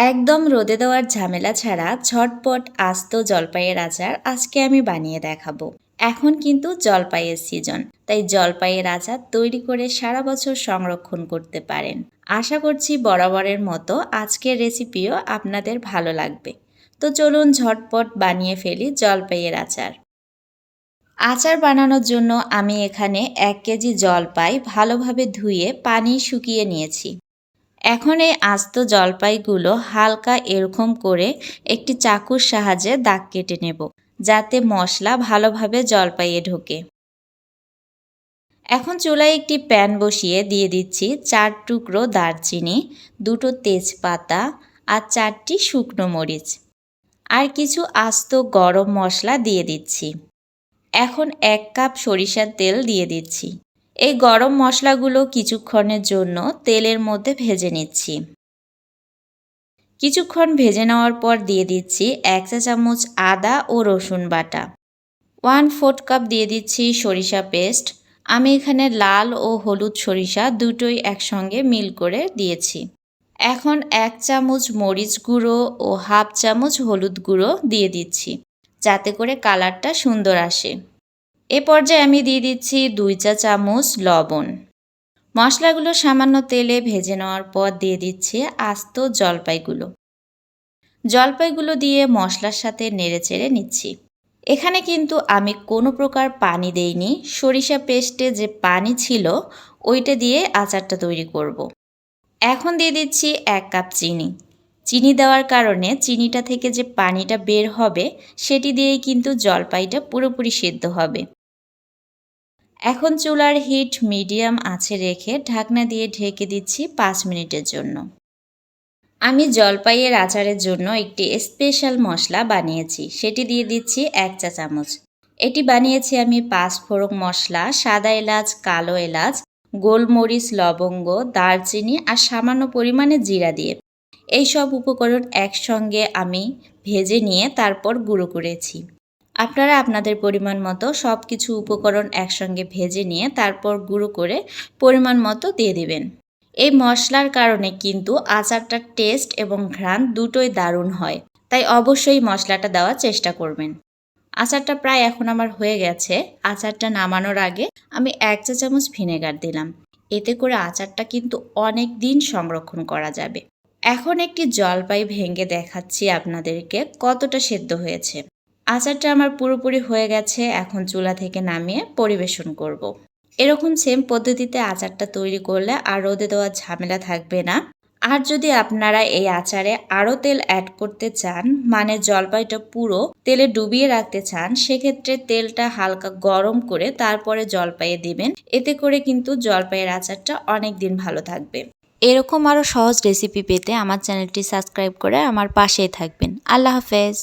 একদম রোদে দেওয়ার ঝামেলা ছাড়া ঝটপট আস্ত জলপাইয়ের আচার আজকে আমি বানিয়ে দেখাবো। এখন কিন্তু জলপাইয়ের সিজন, তাই জলপাইয়ের আচার তৈরি করে সারা বছর সংরক্ষণ করতে পারেন। আশা করছি বরাবরের মতো আজকের রেসিপিও আপনাদের ভালো লাগবে। তো চলুন ঝটপট বানিয়ে ফেলি জলপাইয়ের আচার। আচার বানানোর জন্য আমি এখানে 1 কেজি জলপাই ভালোভাবে ধুয়ে পানি শুকিয়ে নিয়েছি। এখন এই আস্ত জলপাইগুলো হালকা এরকম করে একটি চাকুর সাহায্যে দাগ কেটে নেব, যাতে মশলা ভালোভাবে জলপাইয়ে ঢোকে। এখন চুলায় একটি প্যান বসিয়ে দিয়ে দিচ্ছি 4 টুকরো দারচিনি, 2টো তেজপাতা আর 4টি শুকনো মরিচ, আর কিছু আস্ত গরম মশলা দিয়ে দিচ্ছি। এখন 1 কাপ সরিষার তেল দিয়ে দিচ্ছি। এই গরম মশলাগুলো কিছুক্ষণের জন্য তেলের মধ্যে ভেজে নিচ্ছি। কিছুক্ষণ ভেজে নেওয়ার পর দিয়ে দিচ্ছি 1 চা চামচ আদা ও রসুন বাটা, 1/4 কাপ দিয়ে দিচ্ছি সরিষা পেস্ট। আমি এখানে লাল ও হলুদ সরিষা দুটোই একসঙ্গে মিল করে দিয়েছি। এখন 1 চামচ মরিচ গুঁড়ো ও 1/2 চামচ হলুদ গুঁড়ো দিয়ে দিচ্ছি, যাতে করে কালারটা সুন্দর আসে। এ পর্যায়ে আমি দিয়ে দিচ্ছি 2 চা চামচ লবণ। মশলাগুলো সামান্য তেলে ভেজে নেওয়ার পর দিয়ে দিচ্ছি আস্ত জলপাইগুলো দিয়ে মশলার সাথে নেড়েচেড়ে নিচ্ছি। এখানে কিন্তু আমি কোনো প্রকার পানি দেইনি, সরিষা পেস্টে যে পানি ছিল ওইটা দিয়ে আচারটা তৈরি করব। এখন দিয়ে দিচ্ছি 1 কাপ চিনি। চিনি দেওয়ার কারণে চিনিটা থেকে যে পানিটা বের হবে সেটি দিয়েই কিন্তু জলপাইটা পুরোপুরি সিদ্ধ হবে। এখন চুলার হিট মিডিয়াম আঁচে রেখে ঢাকনা দিয়ে ঢেকে দিচ্ছি 5 মিনিটের জন্য। আমি জলপাইয়ের আচারের জন্য একটি স্পেশাল মশলা বানিয়েছি, সেটি দিয়ে দিচ্ছি 1 চা চামচ। এটি বানিয়েছি আমি 5 ফোড়ন মশলা, সাদা এলাচ, কালো এলাচ, গোলমরিচ, লবঙ্গ, দারচিনি আর সামান্য পরিমাণে জিরা দিয়ে। এই সব উপকরণ একসঙ্গে আমি ভেজে নিয়ে তারপর গুঁড়ো করেছি। আপনারা আপনাদের পরিমাণ মতো সব কিছু উপকরণ একসঙ্গে ভেজে নিয়ে তারপর গুঁড়ো করে পরিমাণ মতো দিয়ে দিবেন। এই মশলার কারণে কিন্তু আচারটার টেস্ট এবং ঘ্রাণ দুটোই দারুণ হয়, তাই অবশ্যই মশলাটা দেওয়ার চেষ্টা করবেন। আচারটা প্রায় এখন আমার হয়ে গেছে। আচারটা নামানোর আগে আমি 1 চা চামচ ভিনেগার দিলাম। এতে করে আচারটা কিন্তু অনেক দিন সংরক্ষণ করা যাবে। এখন একটি জলপাই ভেঙে দেখাচ্ছি আপনাদেরকে কতটা সেদ্ধ হয়েছে। আচারটা আমার পুরোপুরি হয়ে গেছে। এখন চুলা থেকে নামিয়ে পরিবেশন করব। এরকম সেম পদ্ধতিতে আচারটা তৈরি করলে আর রোদে দেওয়ার ঝামেলা থাকবে না। আর যদি আপনারা এই আচারে আরও তেল অ্যাড করতে চান, মানে জলপাইটা পুরো তেলে ডুবিয়ে রাখতে চান, সেক্ষেত্রে তেলটা হালকা গরম করে তারপরে জলপাইয়ে দিবেন। এতে করে কিন্তু জলপাইয়ের আচারটা অনেক দিন ভালো থাকবে। এরকম আরও সহজ রেসিপি পেতে আমার চ্যানেলটি সাবস্ক্রাইব করে আমার পাশেই থাকবেন। আল্লাহ হাফেজ।